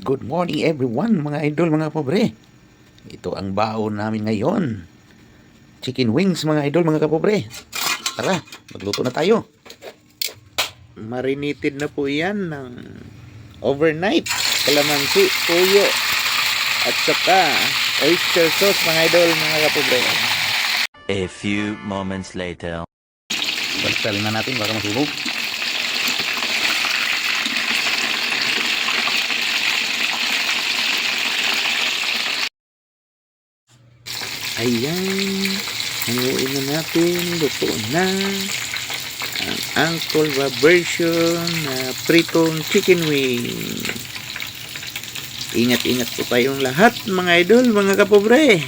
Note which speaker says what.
Speaker 1: Good morning everyone mga idol, mga pobre. Ito ang baon namin ngayon. Chicken wings mga idol, mga kapobre. Tara, magluto na tayo. Marinated na po yan ng overnight. Kalamansi, tuyo, at saka oyster sauce mga idol, mga kapobre.
Speaker 2: A few moments later.
Speaker 1: Balsal na natin para masunog. Ayan, hanguin na natin, luto na ang Uncle Bob version na pritong chicken wing. Ingat-ingat po tayong lahat mga idol, mga kapobre.